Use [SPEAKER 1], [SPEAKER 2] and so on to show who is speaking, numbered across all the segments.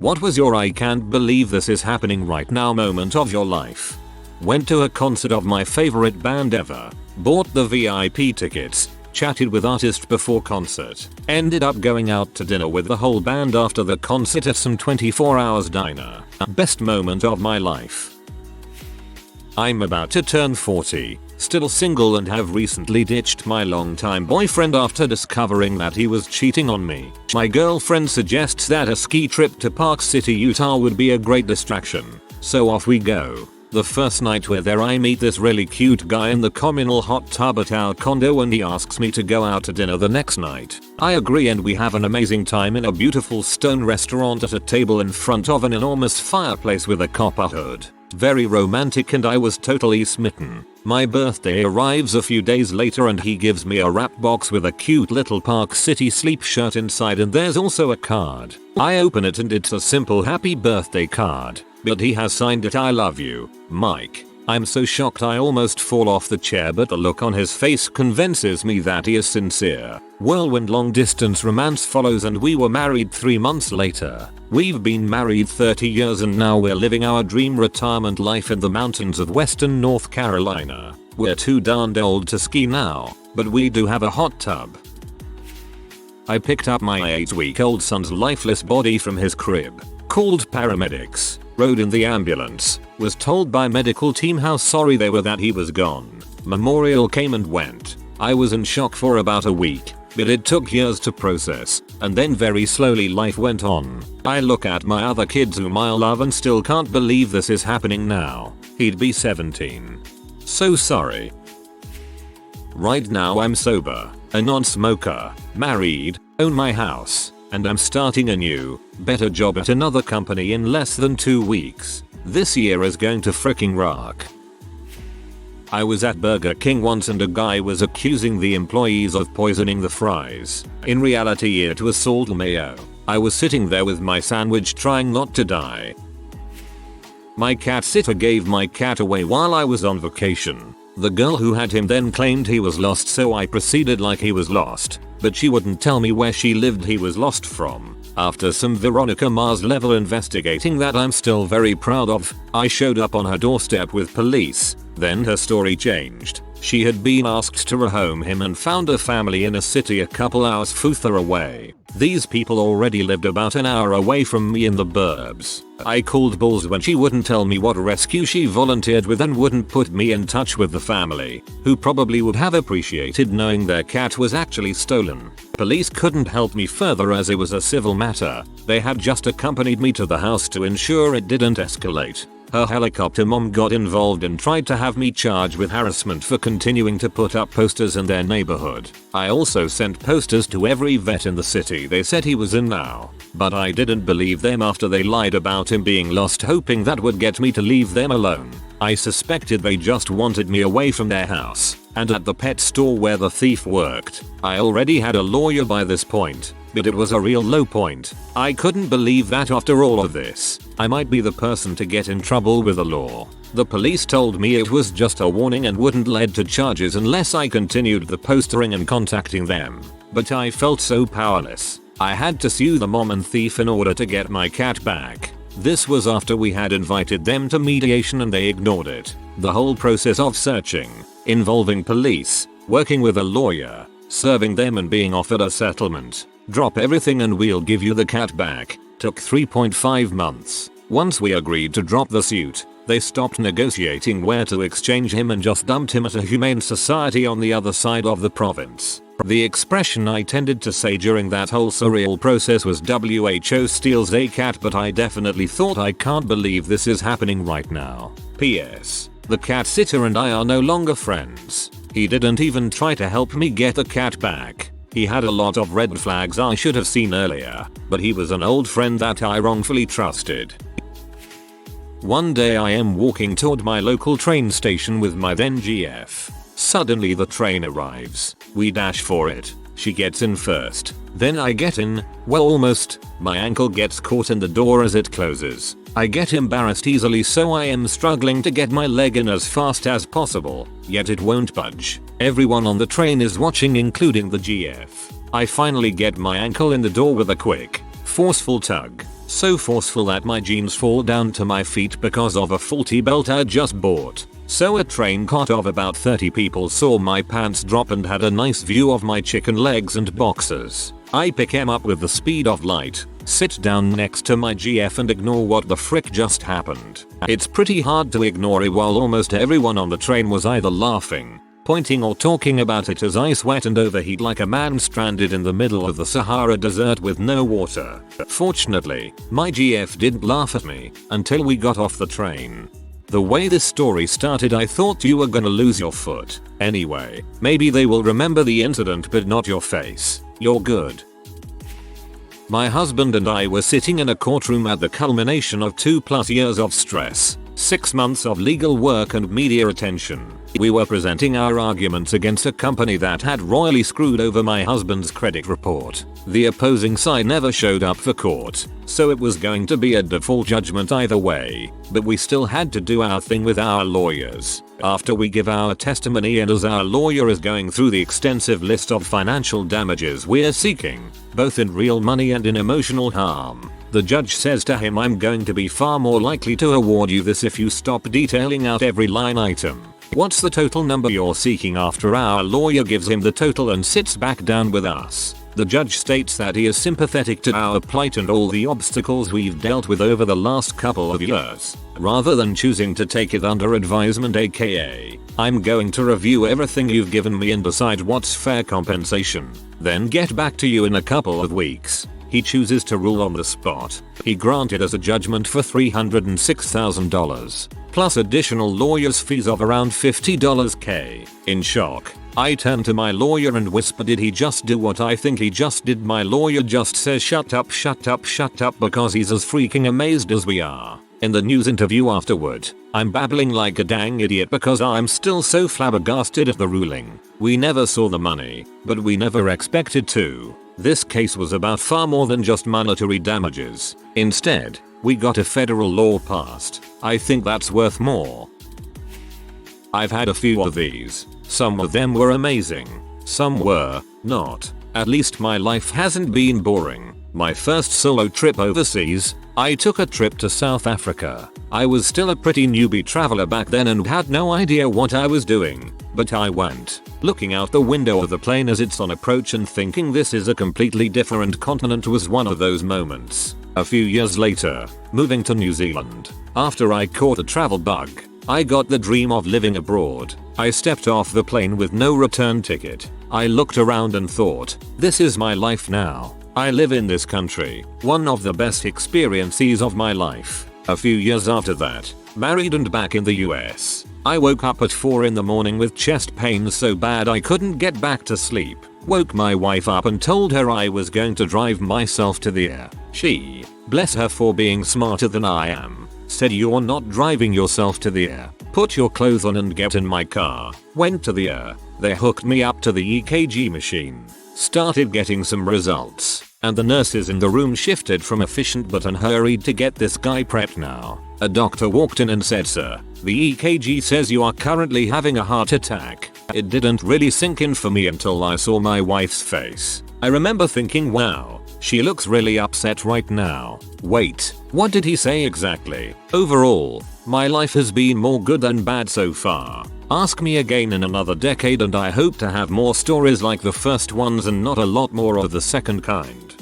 [SPEAKER 1] What was your I can't believe this is happening right now moment of your life? Went to a concert of my favorite band ever. Bought the VIP tickets. Chatted with artist before concert. Ended up going out to dinner with the whole band after the concert at some 24 hours diner. Best moment of my life. I'm about to turn 40. Still single and have recently ditched my longtime boyfriend after discovering that he was cheating on me. My girlfriend suggests that a ski trip to Park City, Utah would be a great distraction. So off we go. The first night we're there I meet this really cute guy in the communal hot tub at our condo and he asks me to go out to dinner the next night. I agree and we have an amazing time in a beautiful stone restaurant at a table in front of an enormous fireplace with a copper hood. Very romantic and I was totally smitten. My birthday arrives a few days later and he gives me a wrap box with a cute little Park City sleep shirt inside and there's also a card. I open it and it's a simple happy birthday card. But he has signed it I love you, Mike. I'm so shocked I almost fall off the chair but the look on his face convinces me that he is sincere. Whirlwind long distance romance follows and we were married 3 months later. We've been married 30 years and now we're living our dream retirement life in the mountains of western North Carolina. We're too darned old to ski now, but we do have a hot tub. I picked up my 8-week-old son's lifeless body from his crib. Called paramedics, rode in the ambulance, was told by medical team how sorry they were that he was gone. Memorial came and went. I was in shock for about a week, but it took years to process, and then very slowly life went on. I look at my other kids whom I love and still can't believe this is happening now. He'd be 17. So sorry. Right now I'm sober, a non-smoker, married, own my house, and I'm starting a new, better job at another company in less than 2 weeks. This year is going to fricking rock. I was at Burger King once and a guy was accusing the employees of poisoning the fries. In reality it was salt and mayo. I was sitting there with my sandwich trying not to die. My cat sitter gave my cat away while I was on vacation. The girl who had him then claimed he was lost so I proceeded like he was lost, but she wouldn't tell me where she lived he was lost from. After some Veronica Mars level investigating that I'm still very proud of, I showed up on her doorstep with police. Then her story changed. She had been asked to rehome him and found a family in a city a couple hours further away. These people already lived about an hour away from me in the burbs. I called balls when she wouldn't tell me what rescue she volunteered with and wouldn't put me in touch with the family, who probably would have appreciated knowing their cat was actually stolen. Police couldn't help me further as it was a civil matter. They had just accompanied me to the house to ensure it didn't escalate. Her helicopter mom got involved and tried to have me charged with harassment for continuing to put up posters in their neighborhood. I also sent posters to every vet in the city they said he was in now. But I didn't believe them after they lied about him being lost, hoping that would get me to leave them alone. I suspected they just wanted me away from their house. And at the pet store where the thief worked, I already had a lawyer by this point. But it was a real low point. I couldn't believe that after all of this, I might be the person to get in trouble with the law. The police told me it was just a warning and wouldn't lead to charges unless I continued the postering and contacting them. But I felt so powerless. I had to sue the mom and thief in order to get my cat back. This was after we had invited them to mediation and they ignored it. The whole process of searching, involving police, working with a lawyer, serving them and being offered a settlement. Drop everything and we'll give you the cat back. Took 3.5 months. Once we agreed to drop the suit, they stopped negotiating where to exchange him and just dumped him at a humane society on the other side of the province. The expression I tended to say during that whole surreal process was WHO steals a cat, but I definitely thought I can't believe this is happening right now. P.S. The cat sitter and I are no longer friends. He didn't even try to help me get the cat back. He had a lot of red flags I should have seen earlier, but he was an old friend that I wrongfully trusted. One day I am walking toward my local train station with my then GF. Suddenly the train arrives. We dash for it. She gets in first. Then I get in, well almost. My ankle gets caught in the door as it closes. I get embarrassed easily so I am struggling to get my leg in as fast as possible, yet it won't budge. Everyone on the train is watching including the GF. I finally get my ankle in the door with a quick, forceful tug. So forceful that my jeans fall down to my feet because of a faulty belt I just bought. So a train cart of about 30 people saw my pants drop and had a nice view of my chicken legs and boxers. I pick him up with the speed of light, sit down next to my GF and ignore what the frick just happened. It's pretty hard to ignore it while almost everyone on the train was either laughing, pointing or talking about it as I sweat and overheat like a man stranded in the middle of the Sahara Desert with no water. Fortunately, my GF didn't laugh at me until we got off the train. The way this story started, I thought you were gonna lose your foot. Anyway, maybe they will remember the incident but not your face. You're good. My husband and I were sitting in a courtroom at the culmination of 2+ years of stress, 6 months of legal work and media attention. We were presenting our arguments against a company that had royally screwed over my husband's credit report. The opposing side never showed up for court, so it was going to be a default judgment either way, but we still had to do our thing with our lawyers. After we give our testimony and as our lawyer is going through the extensive list of financial damages we're seeking, both in real money and in emotional harm, the judge says to him, "I'm going to be far more likely to award you this if you stop detailing out every line item. What's the total number you're seeking?" After our lawyer gives him the total and sits back down with us, the judge states that he is sympathetic to our plight and all the obstacles we've dealt with over the last couple of years. Rather than choosing to take it under advisement, aka, "I'm going to review everything you've given me and decide what's fair compensation, then get back to you in a couple of weeks," he chooses to rule on the spot. He granted us a judgment for $306,000, plus additional lawyer's fees of around $50K. In shock, I turn to my lawyer and whisper, "Did he just do what I think he just did?" My lawyer just says, "Shut up, shut up, shut up," because he's as freaking amazed as we are. In the news interview afterward, I'm babbling like a dang idiot because I'm still so flabbergasted at the ruling. We never saw the money, but we never expected to. This case was about far more than just monetary damages. Instead, we got a federal law passed. I think that's worth more. I've had a few of these. Some of them were amazing. Some were not. At least my life hasn't been boring. My first solo trip overseas, I took a trip to South Africa. I was still a pretty newbie traveler back then and had no idea what I was doing. But I went, looking out the window of the plane as it's on approach and thinking this is a completely different continent was one of those moments. A few years later, moving to New Zealand, after I caught a travel bug, I got the dream of living abroad. I stepped off the plane with no return ticket. I looked around and thought, this is my life now. I live in this country. One of the best experiences of my life. A few years after that, married and back in the US, I woke up at 4 in the morning with chest pains so bad I couldn't get back to sleep. Woke my wife up and told her I was going to drive myself to the air. She, bless her for being smarter than I am, said, "You're not driving yourself to the air. Put your clothes on and get in my car." Went to the air. They hooked me up to the EKG machine. Started getting some results. And the nurses in the room shifted from efficient but unhurried to get this guy prepped now. A doctor walked in and said, "Sir, the EKG says you are currently having a heart attack." It didn't really sink in for me until I saw my wife's face. I remember thinking, wow, she looks really upset right now. Wait, what did he say exactly? Overall, my life has been more good than bad so far. Ask me again in another decade and I hope to have more stories like the first ones and not a lot more of the second kind.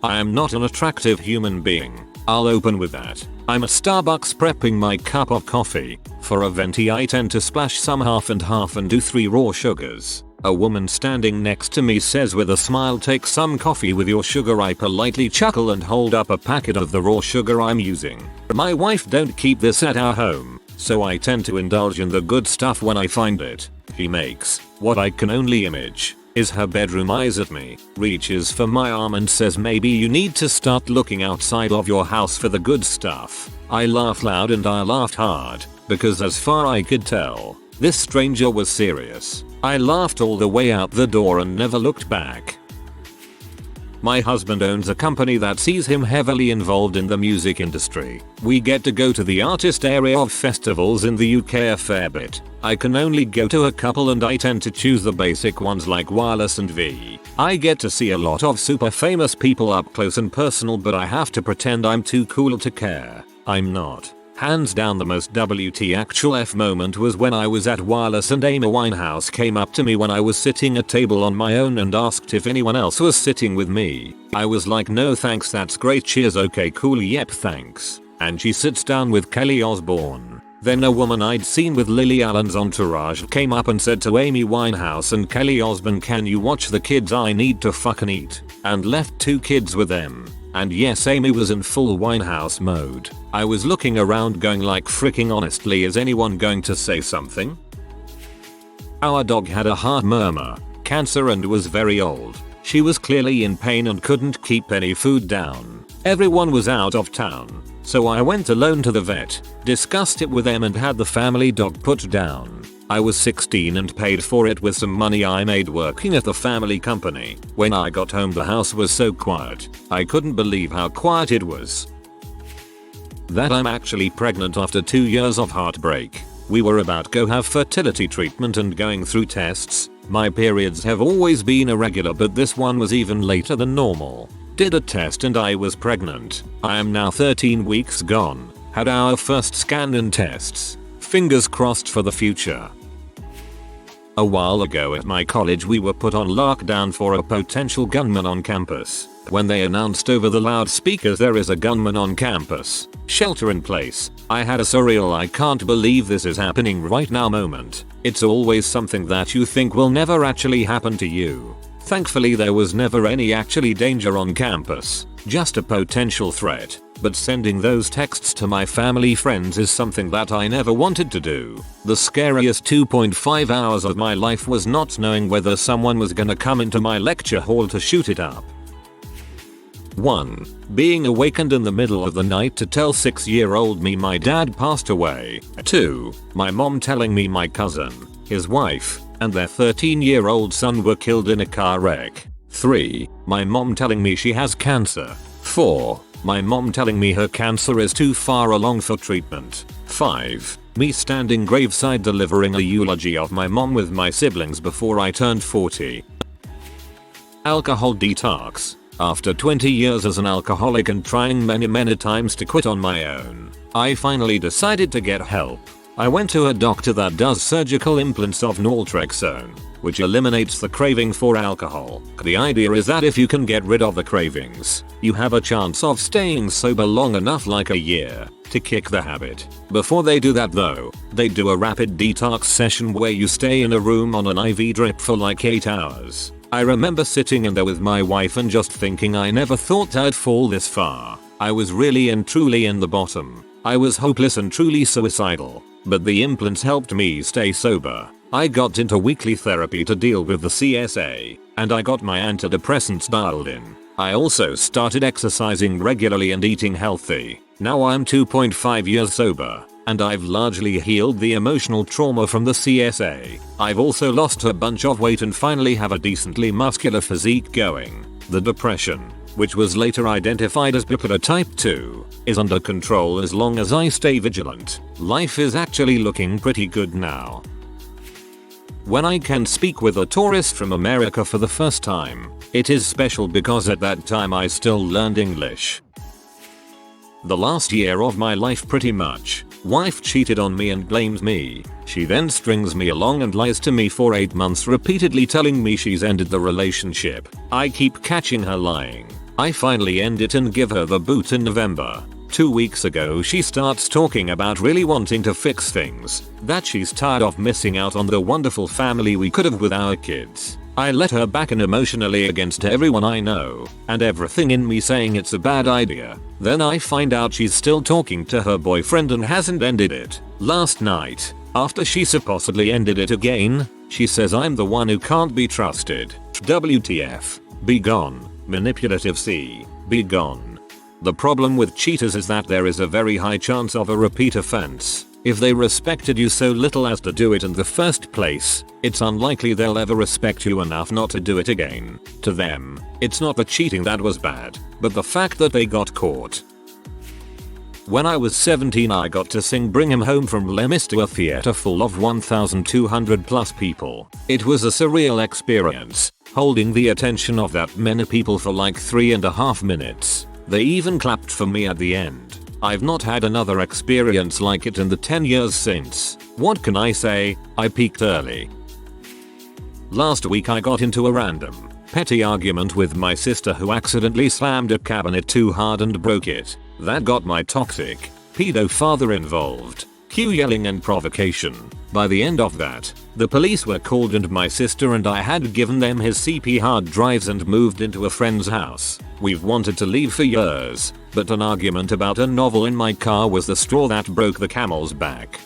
[SPEAKER 1] I am not an attractive human being. I'll open with that. I'm at Starbucks prepping my cup of coffee. For a venti I tend to splash some half and half and do 3 raw sugars. A woman standing next to me says with a smile, "Take some coffee with your sugar." I politely chuckle and hold up a packet of the raw sugar I'm using. My wife don't keep this at our home, so I tend to indulge in the good stuff when I find it. She makes what I can only image is her bedroom eyes at me, reaches for my arm and says, "Maybe you need to start looking outside of your house for the good stuff." I laughed loud and I laughed hard, because as far I could tell, this stranger was serious. I laughed all the way out the door and never looked back. My husband owns a company that sees him heavily involved in the music industry. We get to go to the artist area of festivals in the UK a fair bit. I can only go to a couple and I tend to choose the basic ones like Wireless and V. I get to see a lot of super famous people up close and personal, but I have to pretend I'm too cool to care. I'm not. Hands down the most WTF moment was when I was at Wireless and Amy Winehouse came up to me when I was sitting at table on my own and asked if anyone else was sitting with me. I was like, no thanks, that's great, cheers, okay cool, yep thanks. And she sits down with Kelly Osbourne. Then a woman I'd seen with Lily Allen's entourage came up and said to Amy Winehouse and Kelly Osbourne, can you watch the kids, I need to fucking eat, and left 2 kids with them. And yes, Amy was in full Winehouse mode. I was looking around going like, freaking honestly, is anyone going to say something? Our dog had a heart murmur, cancer, and was very old. She was clearly in pain and couldn't keep any food down. Everyone was out of town, so I went alone to the vet, discussed it with them and had the family dog put down. I was 16 and paid for it with some money I made working at the family company. When I got home the house was so quiet. I couldn't believe how quiet it was. That I'm actually pregnant after 2 years of heartbreak. We were about to go have fertility treatment and going through tests. My periods have always been irregular, but this one was even later than normal. Did a test and I was pregnant. I am now 13 weeks gone. Had our first scan and tests. Fingers crossed for the future. A while ago at my college we were put on lockdown for a potential gunman on campus. When they announced over the loudspeakers there is a gunman on campus, shelter in place, I had a surreal I can't believe this is happening right now moment. It's always something that you think will never actually happen to you. Thankfully there was never any actually danger on campus, just a potential threat. But sending those texts to my family friends is something that I never wanted to do. The scariest 2.5 hours of my life was not knowing whether someone was gonna come into my lecture hall to shoot it up. 1. Being awakened in the middle of the night to tell 6-year-old me my dad passed away. 2. My mom telling me my cousin, his wife, and their 13-year-old son were killed in a car wreck. 3. My mom telling me she has cancer. 4. My mom telling me her cancer is too far along for treatment. 5. Me standing graveside delivering a eulogy of my mom with my siblings before I turned 40. Alcohol detox. After 20 years as an alcoholic and trying many times to quit on my own, I finally decided to get help. I went to a doctor that does surgical implants of naltrexone, which eliminates the craving for alcohol. The idea is that if you can get rid of the cravings, you have a chance of staying sober long enough, like a year, to kick the habit. Before they do that though, they do a rapid detox session where you stay in a room on an IV drip for like 8 hours. I remember sitting in there with my wife and just thinking I never thought I'd fall this far. I was really and truly in the bottom. I was hopeless and truly suicidal, but the implants helped me stay sober. I got into weekly therapy to deal with the CSA, and I got my antidepressants dialed in. I also started exercising regularly and eating healthy. Now I'm 2.5 years sober, and I've largely healed the emotional trauma from the CSA. I've also lost a bunch of weight and finally have a decently muscular physique going. The depression, which was later identified as bipolar type 2, is under control as long as I stay vigilant. Life is actually looking pretty good now. When I can speak with a tourist from America for the first time, it is special because at that time I still learned English. The last year of my life pretty much. Wife cheated on me and blames me. She then strings me along and lies to me for 8 months, repeatedly telling me she's ended the relationship. I keep catching her lying. I finally end it and give her the boot in November. 2 weeks ago she starts talking about really wanting to fix things, that she's tired of missing out on the wonderful family we could have with our kids. I let her back in emotionally against everyone I know, and everything in me saying it's a bad idea. Then I find out she's still talking to her boyfriend and hasn't ended it. Last night, after she supposedly ended it again, she says I'm the one who can't be trusted. WTF. Be gone. Manipulative C. Be gone. The problem with cheaters is that there is a very high chance of a repeat offense. If they respected you so little as to do it in the first place, it's unlikely they'll ever respect you enough not to do it again. To them, it's not the cheating that was bad, but the fact that they got caught. When I was 17 I got to sing Bring Him Home from Les Mis to a theater full of 1,200 plus people. It was a surreal experience, holding the attention of that many people for like 3.5 minutes. They even clapped for me at the end. I've not had another experience like it in the 10 years since. What can I say? I peaked early. Last week I got into a random, petty argument with my sister who accidentally slammed a cabinet too hard and broke it. That got my toxic, pedo father involved. Cue yelling and provocation. By the end of that, the police were called and my sister and I had given them his CP hard drives and moved into a friend's house. We've wanted to leave for years, but an argument about a novel in my car was the straw that broke the camel's back.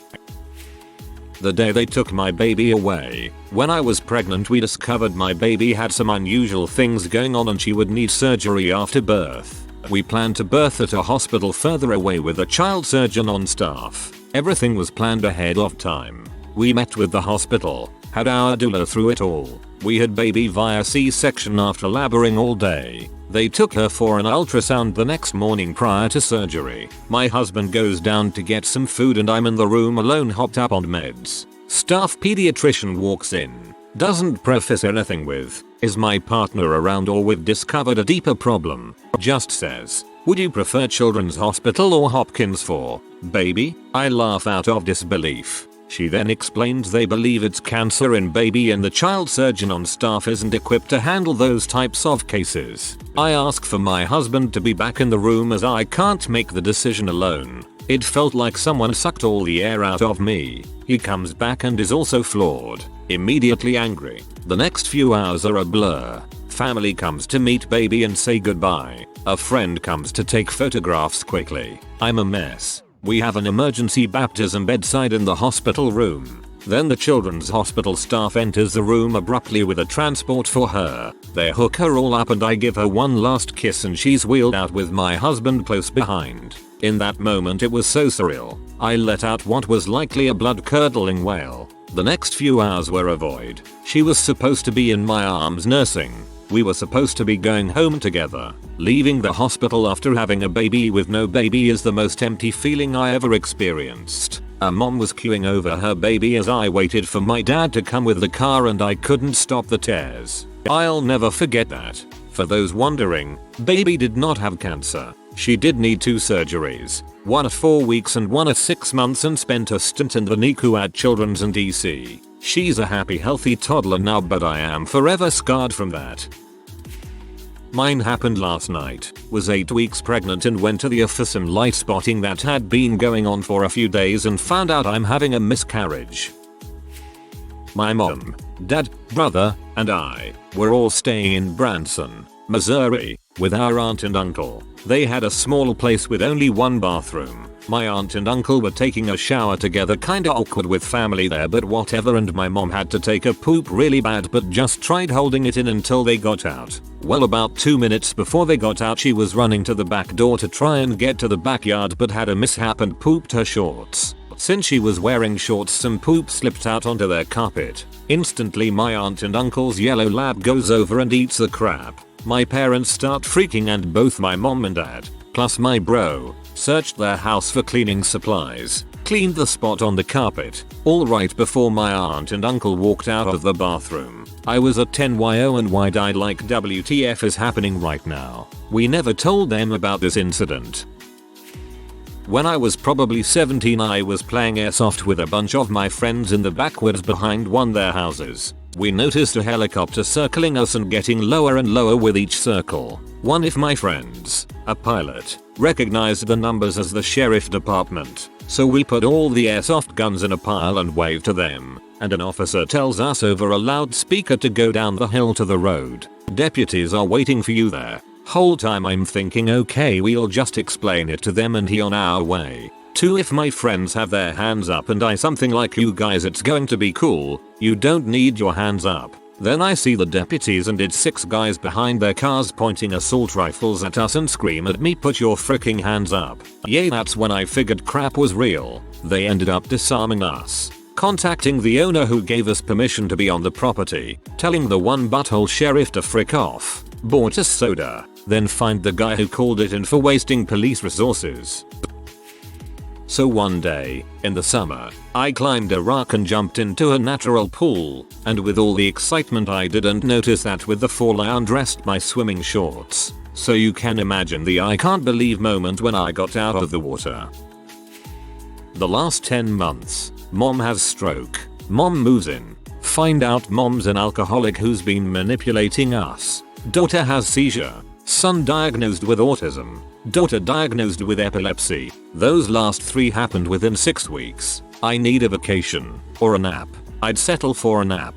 [SPEAKER 1] The day they took my baby away, when I was pregnant we discovered my baby had some unusual things going on and she would need surgery after birth. We planned to birth at a hospital further away with a child surgeon on staff. Everything was planned ahead of time. We met with the hospital, had our doula through it all. We had baby via C-section after laboring all day. They took her for an ultrasound the next morning prior to surgery. My husband goes down to get some food and I'm in the room alone hopped up on meds. Staff pediatrician walks in. Doesn't preface anything with, "Is my partner around or we've discovered a deeper problem." Just says, "Would you prefer Children's Hospital or Hopkins for baby?" I laugh out of disbelief. She then explains they believe it's cancer in baby and the child surgeon on staff isn't equipped to handle those types of cases. I ask for my husband to be back in the room as I can't make the decision alone. It felt like someone sucked all the air out of me. He comes back and is also floored, immediately angry. The next few hours are a blur. Family comes to meet baby and say goodbye. A friend comes to take photographs quickly. I'm a mess. We have an emergency baptism bedside in the hospital room. Then the children's hospital staff enters the room abruptly with a transport for her. They hook her all up and I give her one last kiss and she's wheeled out with my husband close behind. In that moment it was so surreal. I let out what was likely a blood-curdling wail. The next few hours were a void. She was supposed to be in my arms nursing. We were supposed to be going home together. Leaving the hospital after having a baby with no baby is the most empty feeling I ever experienced. A mom was queuing over her baby as I waited for my dad to come with the car and I couldn't stop the tears. I'll never forget that. For those wondering, baby did not have cancer. She did need 2 surgeries, one at 4 weeks and one at 6 months, and spent a stint in the NICU at Children's in DC. She's a happy healthy toddler now, but I am forever scarred from that. Mine happened last night. Was 8 weeks pregnant and went to the for some light spotting that had been going on for a few days and found out I'm having a miscarriage. My mom, dad, brother, and I were all staying in Branson, Missouri, with our aunt and uncle. They had a small place with only one bathroom. My aunt and uncle were taking a shower together, kinda awkward with family there, but whatever, and my mom had to take a poop really bad but just tried holding it in until they got out. Well, about 2 minutes before they got out she was running to the back door to try and get to the backyard but had a mishap and pooped her shorts. Since she was wearing shorts, some poop slipped out onto their carpet. Instantly my aunt and uncle's yellow lab goes over and eats the crap. My parents start freaking and both my mom and dad, plus my bro, searched their house for cleaning supplies, cleaned the spot on the carpet, all right before my aunt and uncle walked out of the bathroom. I was at 10yo and wide-eyed like WTF is happening right now. We never told them about this incident. When I was probably 17 I was playing airsoft with a bunch of my friends in the backwoods behind one of their houses. We noticed a helicopter circling us and getting lower and lower with each circle. One of my friends, a pilot, recognized the numbers as the sheriff department, so we put all the airsoft guns in a pile and waved to them, and an officer tells us over a loudspeaker to go down the hill to the road. Deputies are waiting for you there. Whole time I'm thinking, okay, we'll just explain it to them and he on our way. 2 If my friends have their hands up and I something like, you guys, it's going to be cool, you don't need your hands up. Then I see the deputies and it's 6 guys behind their cars pointing assault rifles at us and scream at me, "Put your freaking hands up." Yeah, that's when I figured crap was real. They ended up disarming us, contacting the owner who gave us permission to be on the property, telling the one butthole sheriff to frick off, bought us soda, then fined the guy who called it in for wasting police resources. So one day, in the summer, I climbed a rock and jumped into a natural pool, and with all the excitement I didn't notice that with the fall I undressed my swimming shorts. So you can imagine the "I can't believe" moment when I got out of the water. The last 10 months, mom has stroke, mom moves in, find out mom's an alcoholic who's been manipulating us, daughter has seizure, son diagnosed with autism, daughter diagnosed with epilepsy. Those last 3 happened within 6 weeks. I need a vacation, or a nap. I'd settle for a nap.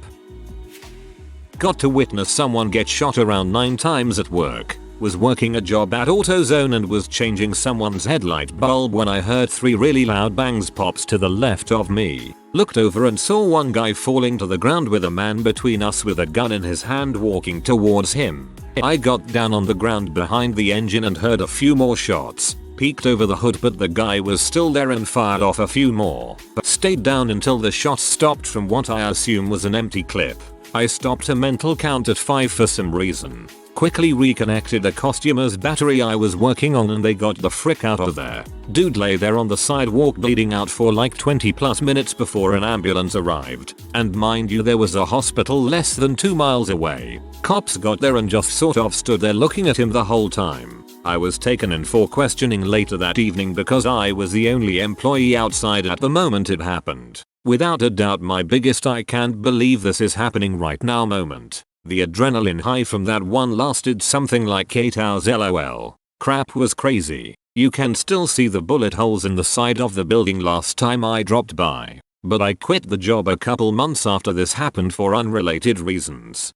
[SPEAKER 1] Got to witness someone get shot around 9 times at work. Was working a job at AutoZone and was changing someone's headlight bulb when I heard 3 really loud bangs pops to the left of me. Looked over and saw one guy falling to the ground with a man between us with a gun in his hand walking towards him. I got down on the ground behind the engine and heard a few more shots. Peeked over the hood but the guy was still there and fired off a few more, but stayed down until the shots stopped from what I assume was an empty clip. I stopped a mental count at 5 for some reason. Quickly reconnected a costumer's battery I was working on and they got the frick out of there. Dude lay there on the sidewalk bleeding out for like 20+ minutes before an ambulance arrived. And mind you, there was a hospital less than 2 miles away. Cops got there and just sort of stood there looking at him the whole time. I was taken in for questioning later that evening because I was the only employee outside at the moment it happened. Without a doubt my biggest "I can't believe this is happening right now" moment. The adrenaline high from that one lasted something like 8 hours lol. Crap was crazy. You can still see the bullet holes in the side of the building last time I dropped by. But I quit the job a couple months after this happened for unrelated reasons.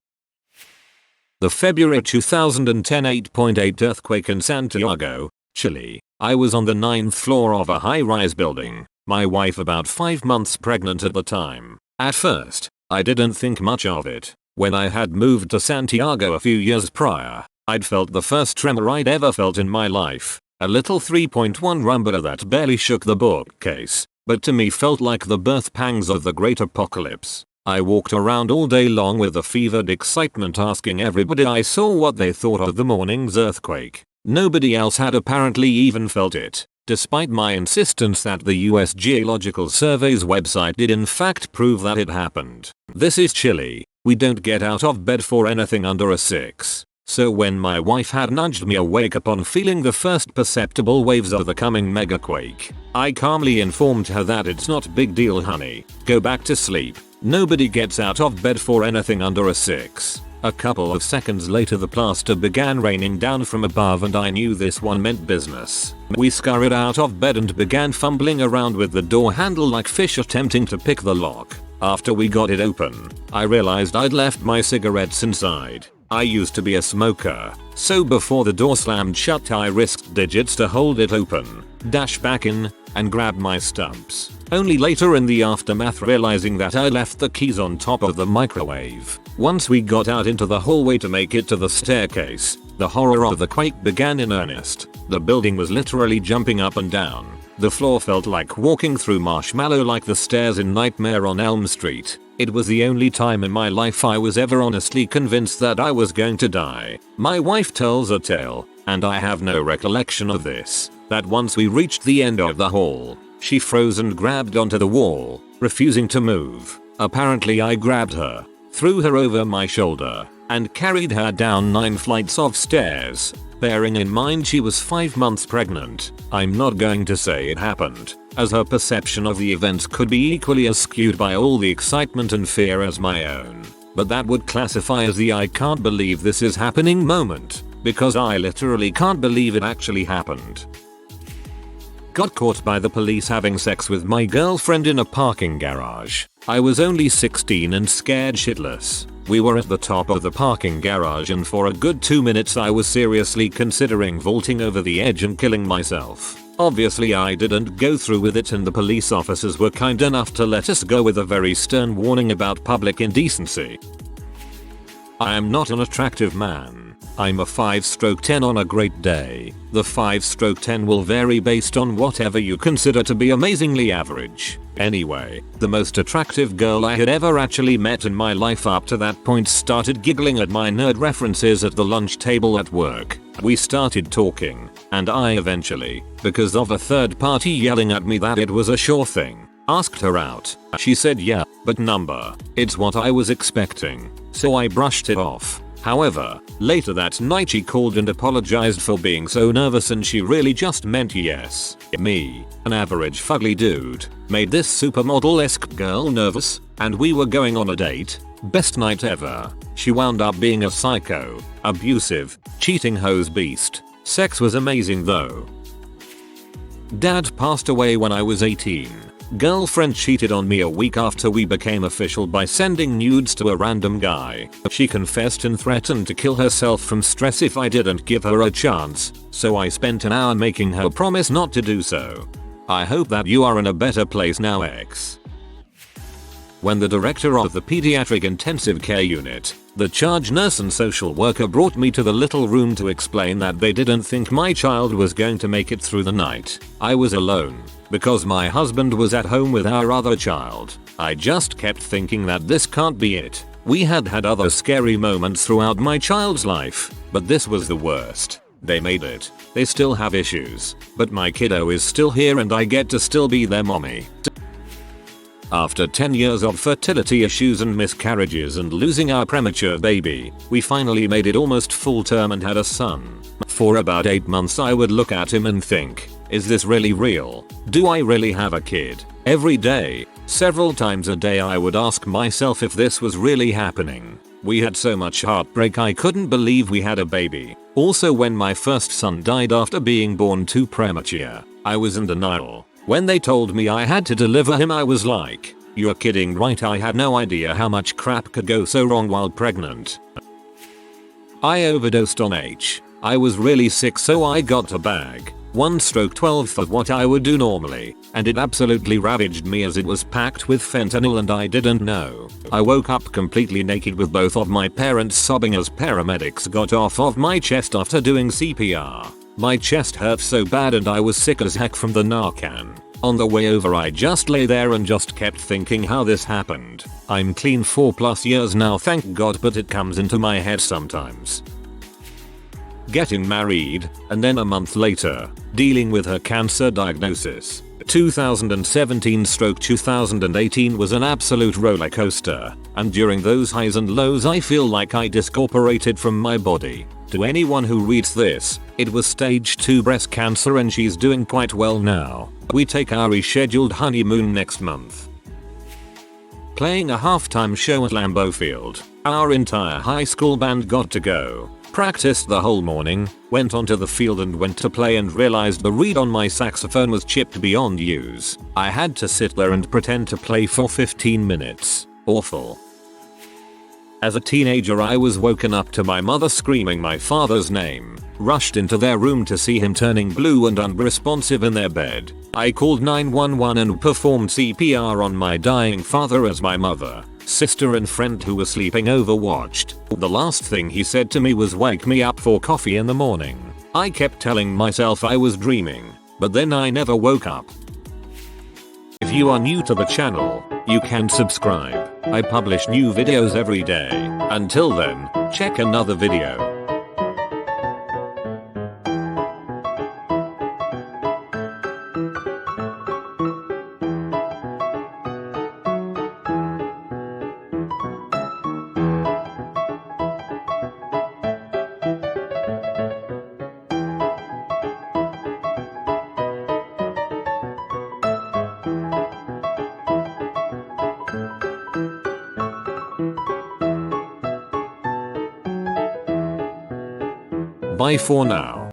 [SPEAKER 1] The February 2010 8.8 earthquake in Santiago, Chile. I was on the 9th floor of a high-rise building. My wife about 5 months pregnant at the time. At first, I didn't think much of it. When I had moved to Santiago a few years prior, I'd felt the first tremor I'd ever felt in my life. A little 3.1 rumble that barely shook the bookcase, but to me felt like the birth pangs of the great apocalypse. I walked around all day long with a fevered excitement asking everybody I saw what they thought of the morning's earthquake. Nobody else had apparently even felt it, despite my insistence that the US Geological Survey's website did in fact prove that it happened. This is Chile. We don't get out of bed for anything under a 6. So when my wife had nudged me awake upon feeling the first perceptible waves of the coming megaquake, I calmly informed her that "It's not big deal, honey. Go back to sleep. Nobody gets out of bed for anything under a 6. A couple of seconds later the plaster began raining down from above and I knew this one meant business. We scurried out of bed and began fumbling around with the door handle like fish attempting to pick the lock. After we got it open, I realized I'd left my cigarettes inside. I used to be a smoker, so before the door slammed shut I risked digits to hold it open, dash back in, and grab my stumps. Only later in the aftermath realizing that I left the keys on top of the microwave. Once we got out into the hallway to make it to the staircase, the horror of the quake began in earnest. The building was literally jumping up and down. The floor felt like walking through marshmallow like the stairs in Nightmare on Elm Street. It was the only time in my life I was ever honestly convinced that I was going to die. My wife tells a tale, and I have no recollection of this, that once we reached the end of the hall, she froze and grabbed onto the wall, refusing to move. Apparently I grabbed her, threw her over my shoulder, and carried her down 9 flights of stairs. Bearing in mind she was 5 months pregnant, I'm not going to say it happened, as her perception of the events could be equally as skewed by all the excitement and fear as my own. But that would classify as the "I can't believe this is happening" moment, because I literally can't believe it actually happened. Got caught by the police having sex with my girlfriend in a parking garage. I was only 16 and scared shitless. We were at the top of the parking garage and for a good 2 minutes I was seriously considering vaulting over the edge and killing myself. Obviously I didn't go through with it and the police officers were kind enough to let us go with a very stern warning about public indecency. I am not an attractive man. I'm a 5/10 on a great day. The 5/10 will vary based on whatever you consider to be amazingly average. Anyway, the most attractive girl I had ever actually met in my life up to that point started giggling at my nerd references at the lunch table at work. We started talking, and I eventually, because of a third party yelling at me that it was a sure thing, asked her out. She said yeah, but number. It's what I was expecting. So I brushed it off. However, later that night she called and apologized for being so nervous, and she really just meant yes. Me, an average fugly dude, made this supermodel-esque girl nervous, and we were going on a date. Best night ever. She wound up being a psycho, abusive, cheating hose beast. Sex was amazing though. Dad passed away when I was 18. Girlfriend cheated on me a week after we became official by sending nudes to a random guy. She confessed and threatened to kill herself from stress if I didn't give her a chance, so I spent an hour making her promise not to do so. I hope that you are in a better place now, X. When the director of the pediatric intensive care unit, the charge nurse and social worker brought me to the little room to explain that they didn't think my child was going to make it through the night. I was alone, because my husband was at home with our other child. I just kept thinking that this can't be it. We had had other scary moments throughout my child's life, but this was the worst. They made it. They still have issues, but my kiddo is still here and I get to still be their mommy. After 10 years of fertility issues and miscarriages and losing our premature baby, we finally made it almost full term and had a son. For about 8 months I would look at him and think, is this really real? Do I really have a kid? Every day, several times a day I would ask myself if this was really happening. We had so much heartbreak I couldn't believe we had a baby. Also, when my first son died after being born too premature, I was in denial. When they told me I had to deliver him I was like, you're kidding right? I had no idea how much crap could go so wrong while pregnant. I overdosed on H. I was really sick, so I got a bag. 1/12 of what I would do normally, and it absolutely ravaged me as it was packed with fentanyl and I didn't know. I woke up completely naked with both of my parents sobbing as paramedics got off of my chest after doing CPR. My chest hurt so bad and I was sick as heck from the Narcan. On the way over I just lay there and just kept thinking how this happened. I'm clean 4+ years now, thank God, but it comes into my head sometimes. Getting married, and then a month later, dealing with her cancer diagnosis. 2017/2018 was an absolute roller coaster, and during those highs and lows I feel like I discorporated from my body. To anyone who reads this, it was stage 2 breast cancer and she's doing quite well now. We take our rescheduled honeymoon next month. Playing a halftime show at Lambeau Field, our entire high school band got to go. Practiced the whole morning, went onto the field and went to play and realized the reed on my saxophone was chipped beyond use. I had to sit there and pretend to play for 15 minutes. Awful. As a teenager I was woken up to my mother screaming my father's name, rushed into their room to see him turning blue and unresponsive in their bed. I called 911 and performed CPR on my dying father as my mother, sister and friend who was sleeping over watched. The last thing he said to me was wake me up for coffee in the morning. I kept telling myself I was dreaming, but then I never woke up. If you are new to the channel, you can subscribe. I publish new videos every day. Until then, check another video. Bye for now.